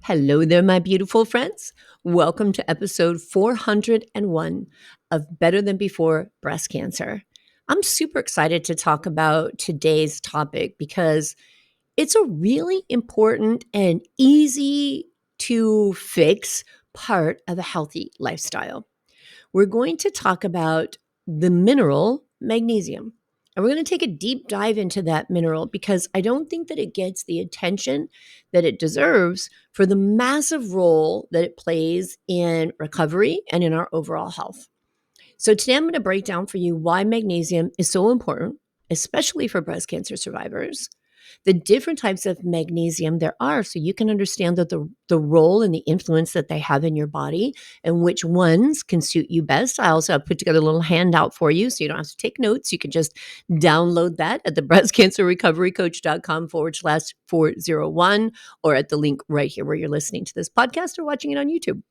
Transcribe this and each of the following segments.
Hello there, my beautiful friends. Welcome to episode 401 of Better Than Before Breast Cancer. I'm super excited to talk about today's topic because it's a really important and easy to fix part of a healthy lifestyle. We're going to talk about the mineral magnesium. And we're going to take a deep dive into that mineral because I don't think that it gets the attention that it deserves for the massive role that it plays in recovery and in our overall health. So today I'm going to break down for you why magnesium is so important, especially for breast cancer survivors, the different types of magnesium there are so you can understand the role and the influence that they have in your body and which ones can suit you best. I also have put together a little handout for you so you don't have to take notes. You can just download that at the breastcancerrecoverycoach.com/401 or at the link right here where you're listening to this podcast or watching it on YouTube.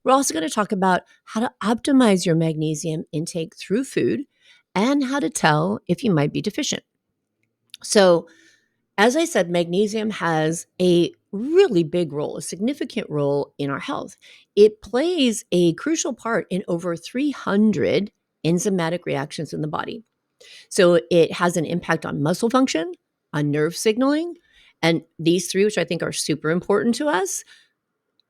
We're also going to talk about how to optimize your magnesium intake through food and how to tell if you might be deficient. So, as I said, magnesium has a really big role, a significant role in our health. It plays a crucial part in over 300 enzymatic reactions in the body. So it has an impact on muscle function, on nerve signaling, and these three, which I think are super important to us,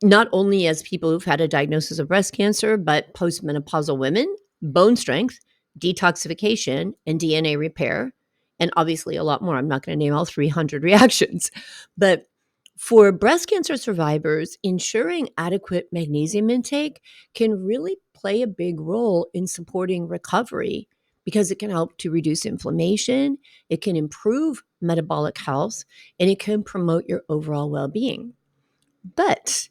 not only as people who've had a diagnosis of breast cancer, but postmenopausal women, bone strength, detoxification, and DNA repair, and obviously a lot more. I'm not going to name all 300 reactions. But for breast cancer survivors, ensuring adequate magnesium intake can really play a big role in supporting recovery because it can help to reduce inflammation, it can improve metabolic health, and it can promote your overall well-being. But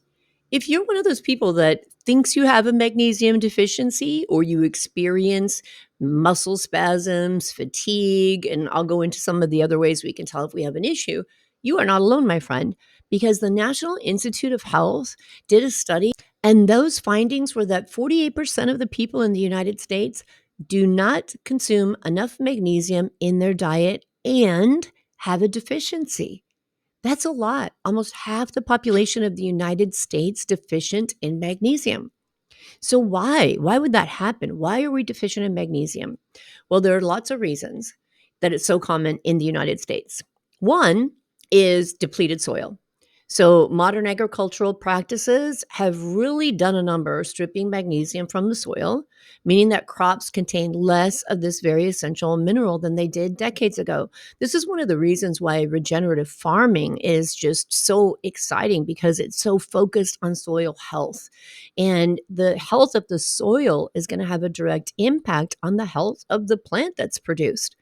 if you're one of those people that thinks you have a magnesium deficiency or you experience muscle spasms, fatigue, and I'll go into some of the other ways we can tell if we have an issue, you are not alone, my friend, because the National Institute of Health did a study, and those findings were that 48% of the people in the United States do not consume enough magnesium in their diet and have a deficiency. That's a lot. Almost half the population of the United States deficient in magnesium. So why? Why would that happen? Why are we deficient in magnesium? Well, there are lots of reasons that it's so common in the United States. One is depleted soil. So modern agricultural practices have really done a number stripping magnesium from the soil, meaning that crops contain less of this very essential mineral than they did decades ago. This is one of the reasons why regenerative farming is just so exciting because it's so focused on soil health. And the health of the soil is going to have a direct impact on the health of the plant that's produced.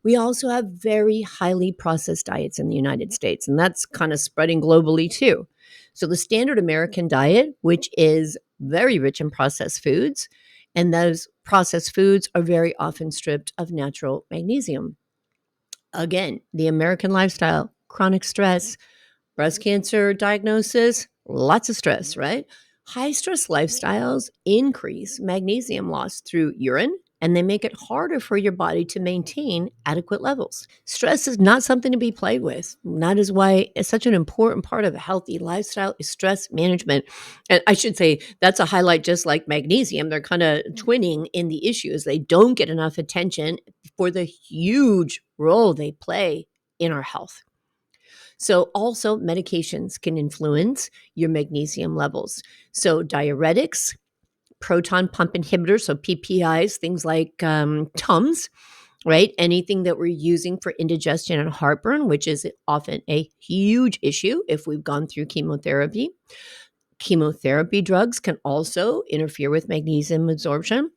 We also have very highly processed diets in the United States, and that's kind of spreading globally too. So the standard American diet, which is very rich in processed foods, and those processed foods are very often stripped of natural magnesium. Again, the American lifestyle, chronic stress, breast cancer diagnosis, lots of stress, right? High stress lifestyles increase magnesium loss through urine and they make it harder for your body to maintain adequate levels. Stress is not something to be played with. That is why it's such an important part of a healthy lifestyle is stress management. And I should say that's a highlight just like magnesium. They're kind of twinning in the issues. They don't get enough attention for the huge role they play in our health. So also medications can influence your magnesium levels. So diuretics, proton pump inhibitors, so PPIs, things like Tums, right? Anything that we're using for indigestion and heartburn, which is often a huge issue if we've gone through chemotherapy. Chemotherapy drugs can also interfere with magnesium absorption.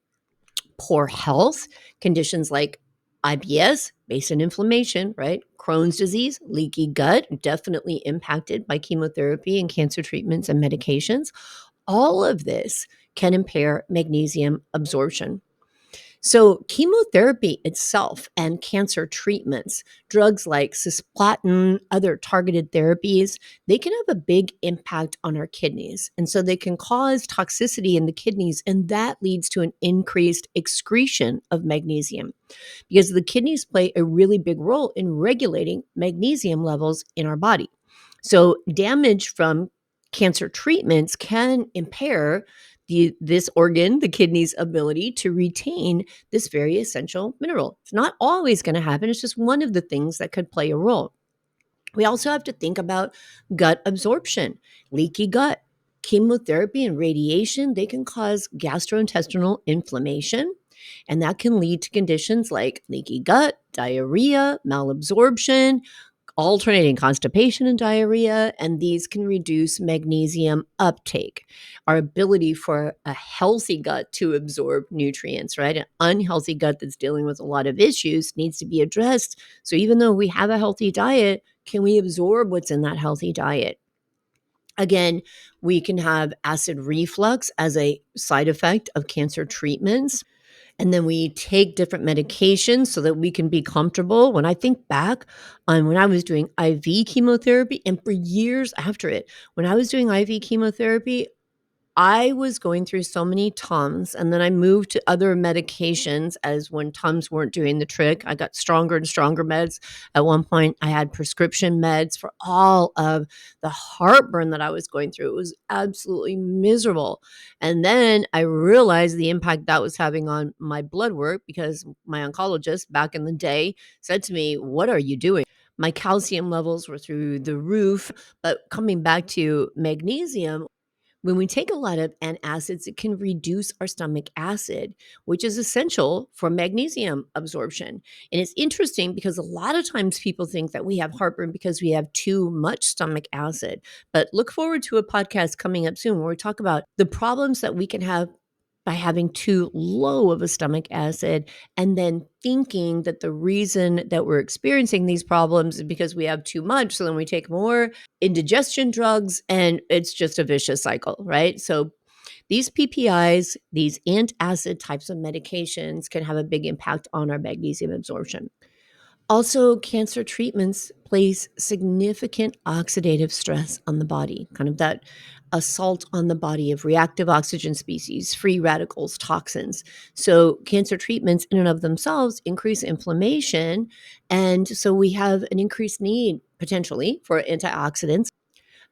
Poor health, conditions like IBS, based on inflammation, right? Crohn's disease, leaky gut, definitely impacted by chemotherapy and cancer treatments and medications. All of this can impair magnesium absorption. So chemotherapy itself and cancer treatments, drugs like cisplatin, other targeted therapies, they can have a big impact on our kidneys. And so they can cause toxicity in the kidneys, and that leads to an increased excretion of magnesium because the kidneys play a really big role in regulating magnesium levels in our body. So damage from Cancer treatments can impair this organ, the kidney's ability to retain this very essential mineral. It's not always going to happen. It's just one of the things that could play a role. We also have to think about gut absorption, leaky gut. Chemotherapy and radiation, they can cause gastrointestinal inflammation, and that can lead to conditions like leaky gut, diarrhea, malabsorption, alternating constipation and diarrhea, and these can reduce magnesium uptake, our ability for a healthy gut to absorb nutrients, right? An unhealthy gut that's dealing with a lot of issues needs to be addressed. So even though we have a healthy diet, can we absorb what's in that healthy diet? Again, we can have acid reflux as a side effect of cancer treatments. And then we take different medications so that we can be comfortable. When I think back on when I was doing IV chemotherapy and for years after it, when I was doing IV chemotherapy, I was going through so many Tums, and then I moved to other medications as when Tums weren't doing the trick. I got stronger and stronger meds. At one point, I had prescription meds for all of the heartburn that I was going through. It was absolutely miserable. And then I realized the impact that was having on my blood work because my oncologist back in the day said to me, "What are you doing?" My calcium levels were through the roof. But coming back to magnesium, when we take a lot of antacids, it can reduce our stomach acid, which is essential for magnesium absorption. And it's interesting because a lot of times people think that we have heartburn because we have too much stomach acid. But look forward to a podcast coming up soon where we talk about the problems that we can have by having too low of a stomach acid, and then thinking that the reason that we're experiencing these problems is because we have too much. So then we take more indigestion drugs, and it's just a vicious cycle, right? So these PPIs, these antacid types of medications can have a big impact on our magnesium absorption. Also, cancer treatments place significant oxidative stress on the body, kind of that assault on the body of reactive oxygen species, free radicals, toxins. So, cancer treatments in and of themselves increase inflammation. And so, we have an increased need potentially for antioxidants.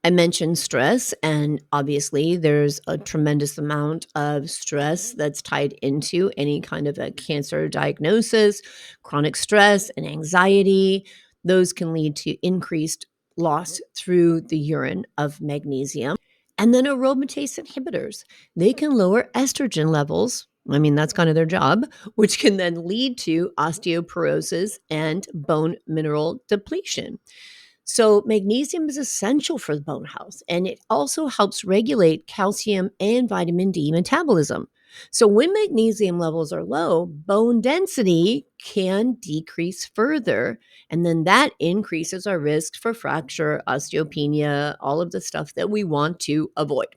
I mentioned stress, and obviously, there's a tremendous amount of stress that's tied into any kind of a cancer diagnosis, chronic stress and anxiety. Those can lead to increased loss through the urine of magnesium. And then aromatase inhibitors, they can lower estrogen levels. I mean, that's kind of their job, which can then lead to osteoporosis and bone mineral depletion. So, magnesium is essential for the bone health, and it also helps regulate calcium and vitamin D metabolism. So, when magnesium levels are low, bone density can decrease further, and then that increases our risk for fracture, osteopenia, all of the stuff that we want to avoid.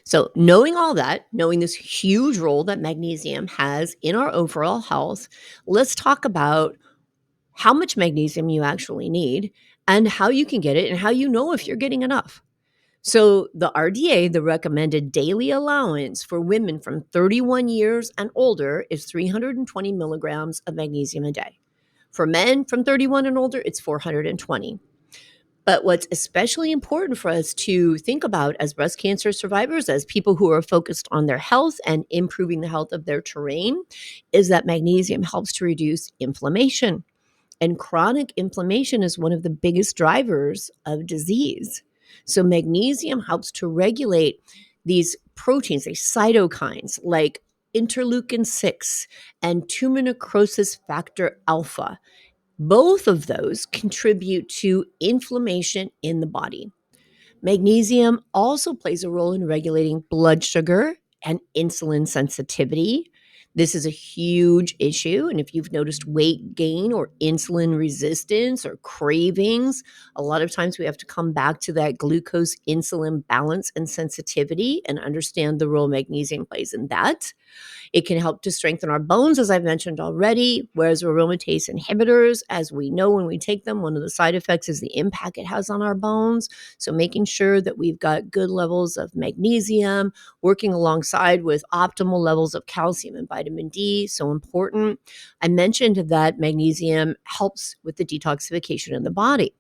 So, knowing all that, knowing this huge role that magnesium has in our overall health, let's talk about how much magnesium you actually need and how you can get it and how you know if you're getting enough. So, the RDA, the recommended daily allowance for women from 31 years and older, is 320 milligrams of magnesium a day. For men from 31 and older, it's 420. But what's especially important for us to think about as breast cancer survivors, as people who are focused on their health and improving the health of their terrain, is that magnesium helps to reduce inflammation. And chronic inflammation is one of the biggest drivers of disease. So, magnesium helps to regulate these proteins, these cytokines like interleukin 6 and tumor necrosis factor alpha. Both of those contribute to inflammation in the body. Magnesium also plays a role in regulating blood sugar and insulin sensitivity. This is a huge issue. And if you've noticed weight gain or insulin resistance or cravings, a lot of times we have to come back to that glucose insulin balance and sensitivity and understand the role magnesium plays in that. It can help to strengthen our bones, as I've mentioned already, whereas aromatase inhibitors, as we know when we take them, one of the side effects is the impact it has on our bones. So making sure that we've got good levels of magnesium, working alongside with optimal levels of calcium and vitamin D, so important. I mentioned that magnesium helps with the detoxification in the body.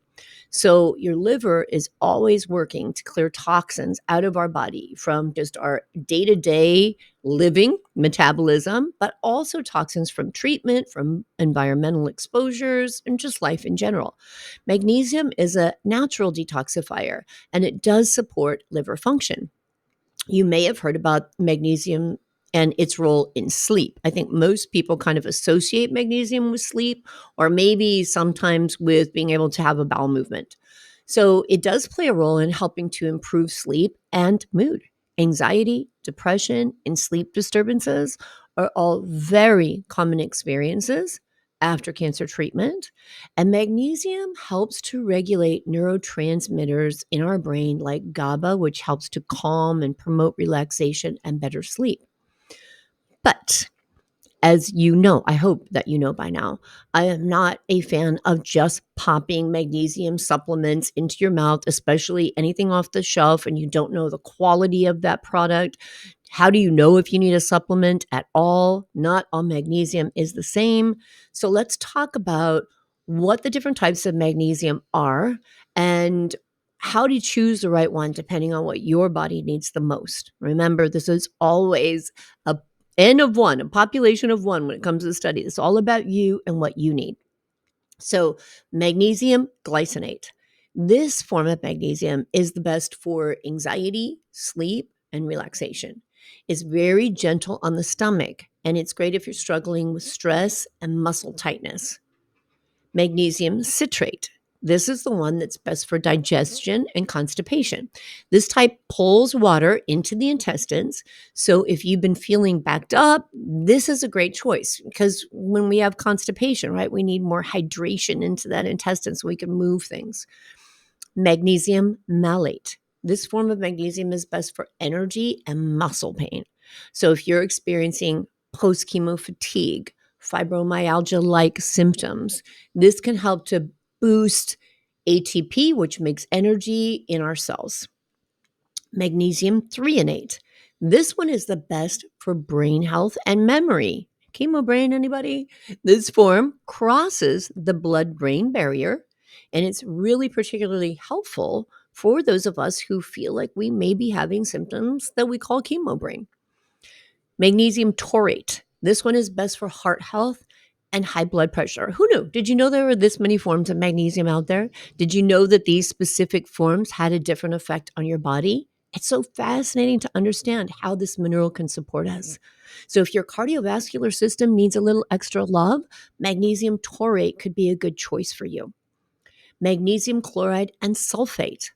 So your liver is always working to clear toxins out of our body from just our day-to-day living metabolism, but also toxins from treatment, from environmental exposures, and just life in general. Magnesium is a natural detoxifier, and it does support liver function. You may have heard about magnesium and its role in sleep. I think most people kind of associate magnesium with sleep, or maybe sometimes with being able to have a bowel movement. So it does play a role in helping to improve sleep and mood. Anxiety, depression, and sleep disturbances are all very common experiences after cancer treatment. And magnesium helps to regulate neurotransmitters in our brain like GABA, which helps to calm and promote relaxation and better sleep. But as you know, I hope that you know by now, I am not a fan of just popping magnesium supplements into your mouth, especially anything off the shelf and you don't know the quality of that product. How do you know if you need a supplement at all? Not all magnesium is the same. So let's talk about what the different types of magnesium are and how to choose the right one depending on what your body needs the most. Remember, this is always a N of one, a population of one when it comes to the study. It's all about you and what you need. So, magnesium glycinate. This form of magnesium is the best for anxiety, sleep, and relaxation. It's very gentle on the stomach, and it's great if you're struggling with stress and muscle tightness. Magnesium citrate. This is the one that's best for digestion and constipation. This type pulls water into the intestines. So if you've been feeling backed up, this is a great choice because when we have constipation, right, we need more hydration into that intestine so we can move things. Magnesium malate. This form of magnesium is best for energy and muscle pain. So if you're experiencing post-chemo fatigue, fibromyalgia-like symptoms, this can help to boost ATP, which makes energy in our cells. Magnesium threonate. This one is the best for brain health and memory. Chemo brain, anybody? This form crosses the blood-brain barrier, and it's really particularly helpful for those of us who feel like we may be having symptoms that we call chemo brain. Magnesium taurate. This one is best for heart health and high blood pressure. Who knew? Did you know there were this many forms of magnesium out there? Did you know that these specific forms had a different effect on your body? It's so fascinating to understand how this mineral can support us. So if your cardiovascular system needs a little extra love, magnesium taurate could be a good choice for you. Magnesium chloride and sulfate,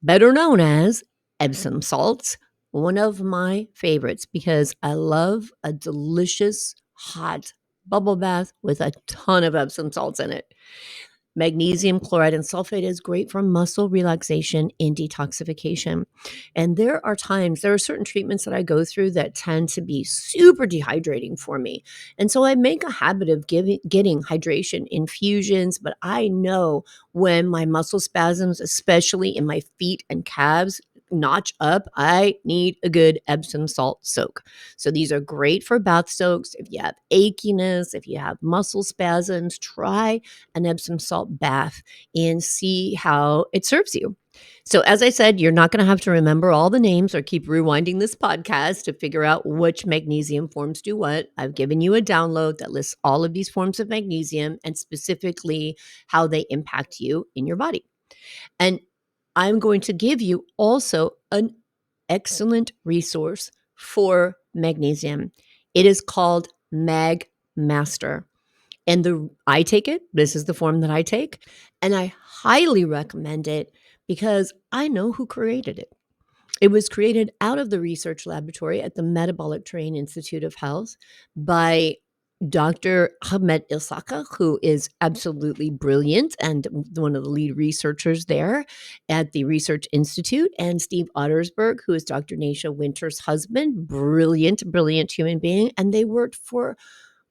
better known as Epsom salts, one of my favorites because I love a delicious hot bubble bath with a ton of Epsom salts in it. Magnesium chloride and sulfate is great for muscle relaxation and detoxification. And there are certain treatments that I go through that tend to be super dehydrating for me. And so I make a habit of getting hydration infusions, but I know when my muscle spasms, especially in my feet and calves, notch up, I need a good Epsom salt soak. So these are great for bath soaks. If you have achiness, if you have muscle spasms, try an Epsom salt bath and see how it serves you. So, as I said, you're not going to have to remember all the names or keep rewinding this podcast to figure out which magnesium forms do what. I've given you a download that lists all of these forms of magnesium and specifically how they impact you in your body. And I'm going to give you also an excellent resource for magnesium. It is called Mag Master. And I take it, this is the form that I take, and I highly recommend it because I know who created it. It was created out of the research laboratory at the Metabolic Terrain Institute of Health by Dr. Ahmed Ilsaka, who is absolutely brilliant and one of the lead researchers there at the Research Institute, and Steve Ottersberg, who is Dr. Nasha Winter's husband, brilliant, brilliant human being. And they worked for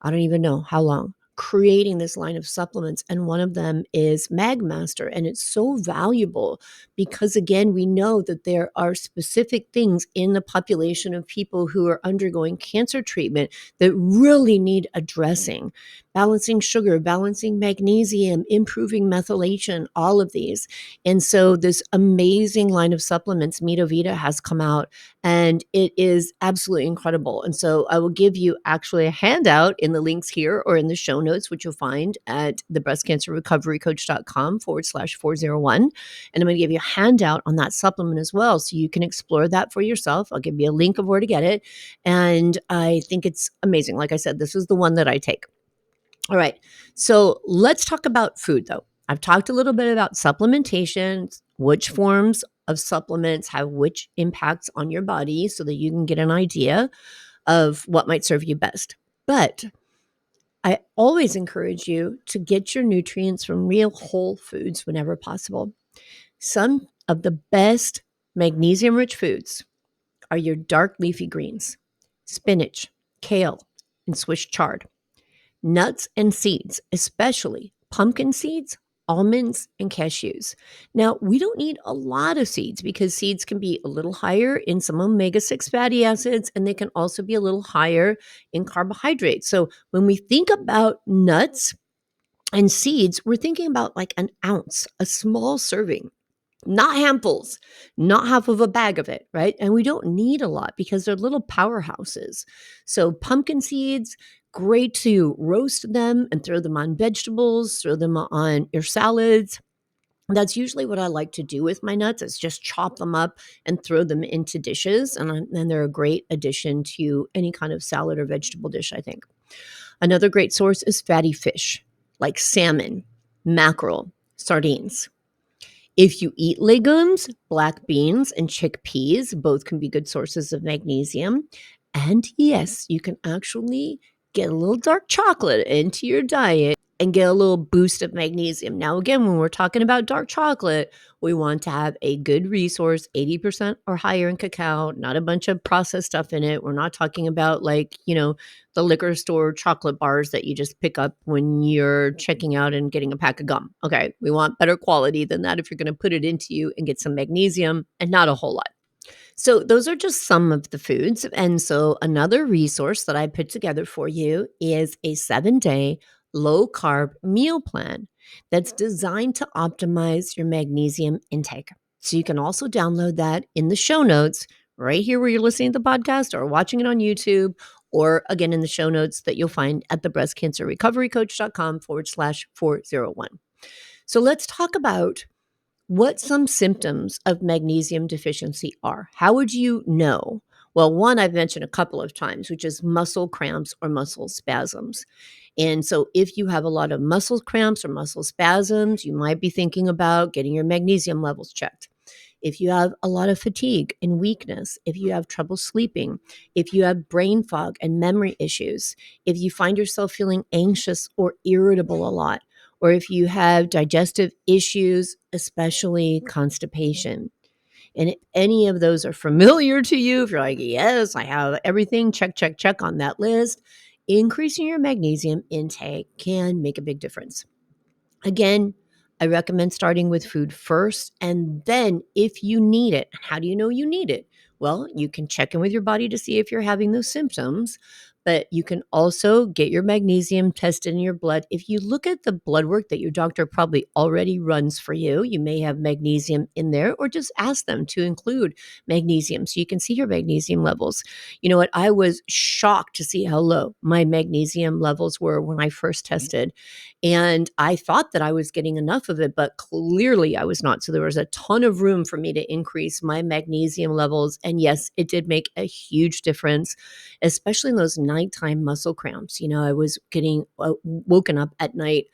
I don't even know how long, creating this line of supplements. And one of them is MagMaster. And it's so valuable because, again, we know that there are specific things in the population of people who are undergoing cancer treatment that really need addressing. balancing sugar, balancing magnesium, improving methylation, all of these. And so this amazing line of supplements, Metovita, has come out, and it is absolutely incredible. And so I will give you actually a handout in the links here or in the show notes, which you'll find at the breastcancerrecoverycoach.com/401. And I'm going to give you a handout on that supplement as well, so you can explore that for yourself. I'll give you a link of where to get it. And I think it's amazing. Like I said, this is the one that I take. All right. So let's talk about food, though. I've talked a little bit about supplementation, which forms of supplements have which impacts on your body, so that you can get an idea of what might serve you best. But I always encourage you to get your nutrients from real whole foods whenever possible. Some of the best magnesium-rich foods are your dark leafy greens, spinach, kale, and Swiss chard. Nuts and seeds, especially pumpkin seeds, almonds, and cashews. Now, we don't need a lot of seeds because seeds can be a little higher in some omega-6 fatty acids, and they can also be a little higher in carbohydrates. So when we think about nuts and seeds, we're thinking about like an ounce, a small serving, not handfuls, not half of a bag of it, right? And we don't need a lot because they're little powerhouses. So pumpkin seeds, great to roast them and throw them on vegetables, throw them on your salads. That's usually what I like to do with my nuts, is just chop them up and throw them into dishes. And then they're a great addition to any kind of salad or vegetable dish, I think. Another great source is fatty fish like salmon, mackerel, sardines. If you eat legumes, black beans and chickpeas both can be good sources of magnesium. And yes, you can actually get a little dark chocolate into your diet and get a little boost of magnesium. Now, again, when we're talking about dark chocolate, we want to have a good resource, 80% or higher in cacao, not a bunch of processed stuff in it. We're not talking about like, the liquor store chocolate bars that you just pick up when you're checking out and getting a pack of gum. Okay, we want better quality than that if you're going to put it into you and get some magnesium, and not a whole lot. So those are just some of the foods. And so another resource that I put together for you is a 7-day low carb meal plan that's designed to optimize your magnesium intake. So you can also download that in the show notes right here where you're listening to the podcast or watching it on YouTube, or again in the show notes that you'll find at the breastcancerrecoverycoach.com/401. So let's talk about what some symptoms of magnesium deficiency are. How would you know? Well, one I've mentioned a couple of times, which is muscle cramps or muscle spasms. And so if you have a lot of muscle cramps or muscle spasms, you might be thinking about getting your magnesium levels checked. If you have a lot of fatigue and weakness, if you have trouble sleeping, if you have brain fog and memory issues, if you find yourself feeling anxious or irritable a lot, or if you have digestive issues, especially constipation. And if any of those are familiar to you, if you're like, yes, I have everything, check, check, check on that list, increasing your magnesium intake can make a big difference. Again, I recommend starting with food first, and then if you need it, how do you know you need it? Well, you can check in with your body to see if you're having those symptoms, but you can also get your magnesium tested in your blood. If you look at the blood work that your doctor probably already runs for you, you may have magnesium in there, or just ask them to include magnesium so you can see your magnesium levels. You know what? I was shocked to see how low my magnesium levels were when I first tested. And I thought that I was getting enough of it, but clearly I was not. So there was a ton of room for me to increase my magnesium levels. And yes, it did make a huge difference, especially in those nighttime muscle cramps. I was getting woken up at night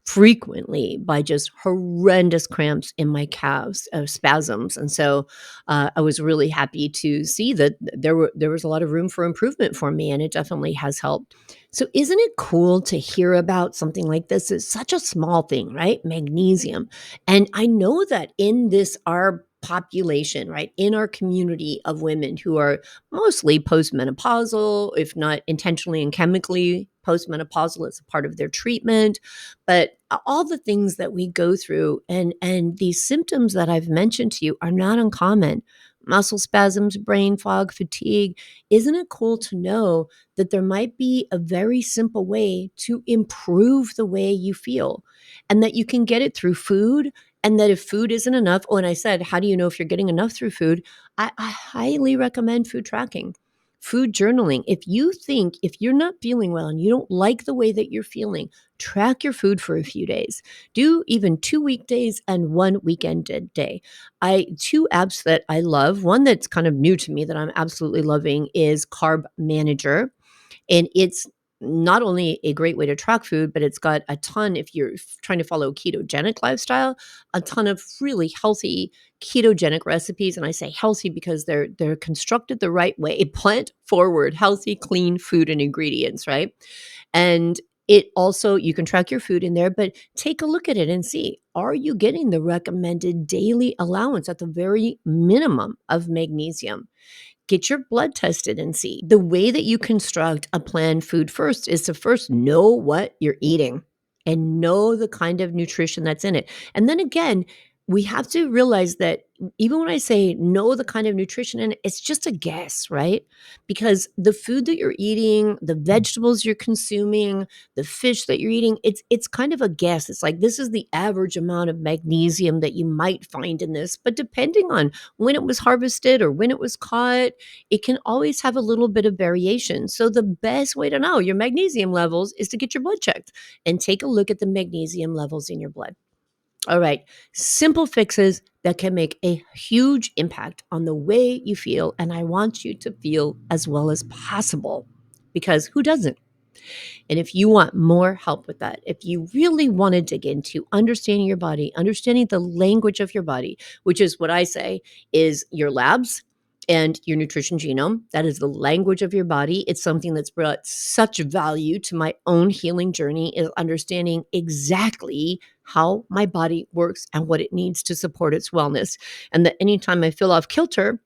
frequently by just horrendous cramps in my calves, spasms. And so I was really happy to see that there was a lot of room for improvement for me, and it definitely has helped. So isn't it cool to hear about something like this? It's such a small thing, right? Magnesium. And I know that in our population, right, in our community of women who are mostly postmenopausal, if not intentionally and chemically postmenopausal as a part of their treatment, but all the things that we go through, and these symptoms that I've mentioned to you are not uncommon. muscle spasms, brain fog, fatigue. Isn't it cool to know that there might be a very simple way to improve the way you feel and that you can get it through food? And that if food isn't enough, oh, and I said, how do you know if you're getting enough through food? I highly recommend food tracking, food journaling. If you're not feeling well and you don't like the way that you're feeling, track your food for a few days. Do even 2 weekdays and one weekend day. Two apps that I love. One that's kind of new to me that I'm absolutely loving is Carb Manager. And it's not only a great way to track food, but it's got a ton, if you're trying to follow a ketogenic lifestyle, a ton of really healthy ketogenic recipes. And I say healthy because they're constructed the right way, plant forward, healthy, clean food and ingredients, right? And it also, you can track your food in there, but take a look at it and see, are you getting the recommended daily allowance at the very minimum of magnesium? Get your blood tested and see. The way that you construct a planned food first is to first know what you're eating and know the kind of nutrition that's in it. And then again, we have to realize that even when I say know the kind of nutrition in it, it's just a guess, right? Because the food that you're eating, the vegetables you're consuming, the fish that you're eating, it's kind of a guess. It's like this is the average amount of magnesium that you might find in this, but depending on when it was harvested or when it was caught, it can always have a little bit of variation. So the best way to know your magnesium levels is to get your blood checked and take a look at the magnesium levels in your blood. All right, simple fixes that can make a huge impact on the way you feel. And I want you to feel as well as possible because who doesn't? And if you want more help with that, if you really want to dig into understanding your body, understanding the language of your body, which is what I say is your labs and your nutrition genome, that is the language of your body. It's something that's brought such value to my own healing journey, is understanding exactly how my body works and what it needs to support its wellness. And that anytime I feel off kilter,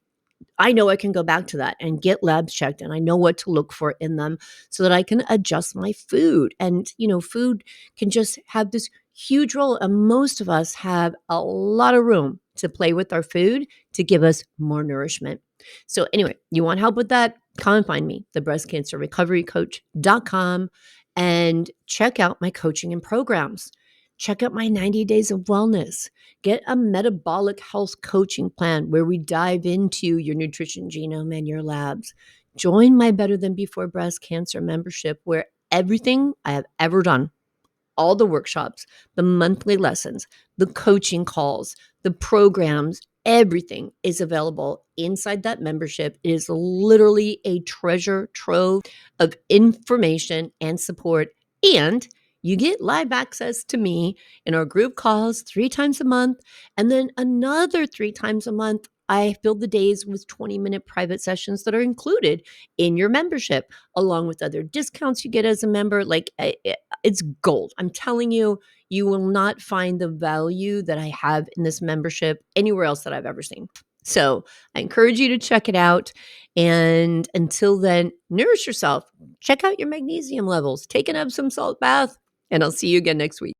I know I can go back to that and get labs checked, and I know what to look for in them so that I can adjust my food. And, food can just have this huge role. And most of us have a lot of room to play with our food to give us more nourishment. So, anyway, you want help with that? Come and find me, thebreastcancerrecoverycoach.com, and check out my coaching and programs. Check out my 90 days of wellness. Get a metabolic health coaching plan where we dive into your nutrition genome and your labs. Join my Better Than Before Breast Cancer membership, where everything I have ever done, all the workshops, the monthly lessons, the coaching calls, the programs, everything is available inside that membership. It is literally a treasure trove of information and support. And you get live access to me in our group calls 3 times a month. And then another 3 times a month, I fill the days with 20-minute private sessions that are included in your membership, along with other discounts you get as a member. Like, it's gold. I'm telling you, you will not find the value that I have in this membership anywhere else that I've ever seen. So I encourage you to check it out. And until then, nourish yourself. Check out your magnesium levels. Take an Epsom salt bath, and I'll see you again next week.